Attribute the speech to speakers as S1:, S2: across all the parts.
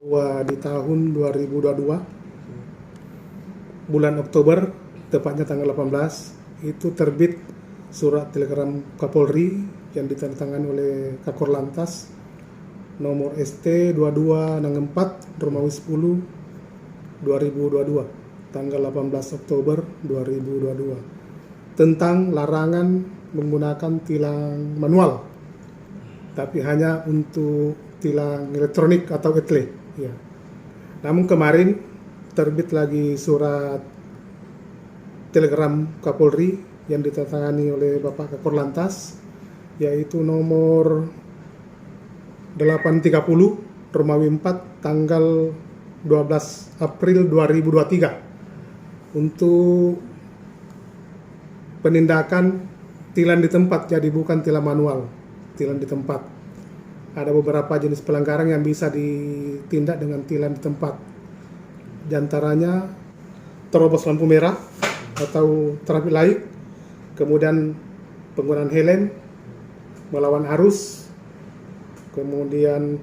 S1: Di tahun 2022 bulan Oktober, tepatnya tanggal 18, itu terbit surat telegram Kapolri yang ditandatangani oleh Kakor Lantas nomor ST 2264 Romawi 10 2022 tanggal 18 Oktober 2022 tentang larangan menggunakan tilang manual, tapi hanya untuk tilang elektronik atau etle. Ya. Namun kemarin terbit lagi surat telegram Kapolri yang ditandatangani oleh Bapak Kakor Lantas, yaitu nomor 830 Romawi 4 tanggal 12 April 2023 untuk penindakan tilang di tempat, jadi bukan tilang manual, tilang di tempat. Ada beberapa jenis pelanggaran yang bisa ditindak dengan tilang di tempat. Di antaranya terobos lampu merah atau traffic light, kemudian penggunaan helm, melawan arus, kemudian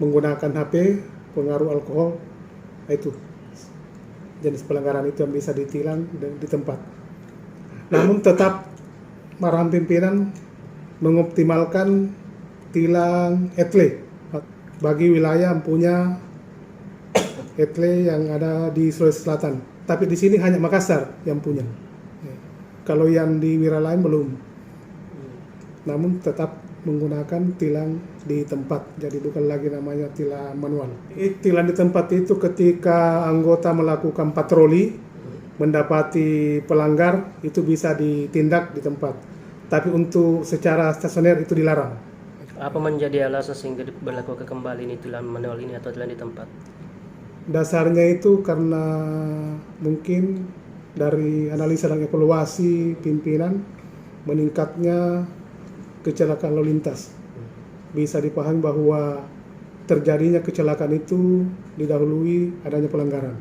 S1: menggunakan HP, pengaruh alkohol. Itu jenis pelanggaran itu yang bisa ditilang di tempat. Namun tetap arahan pimpinan mengoptimalkan tilang etle bagi wilayah yang punya etle yang ada di Sulawesi Selatan. Tapi di sini hanya Makassar yang punya. Kalau yang di wilayah lain belum. Namun tetap menggunakan tilang di tempat. Jadi bukan lagi namanya tilang manual. Tilang di tempat itu ketika anggota melakukan patroli mendapati pelanggar, itu bisa ditindak di tempat. Tapi untuk secara stasioner itu dilarang.
S2: Apa menjadi alasan sehingga diberlakukan kembali ini tilang manual ini atau tilang di tempat?
S1: Dasarnya itu karena mungkin dari analisa dan evaluasi pimpinan meningkatnya kecelakaan lalu lintas. Bisa dipahami bahwa terjadinya kecelakaan itu didahului adanya pelanggaran.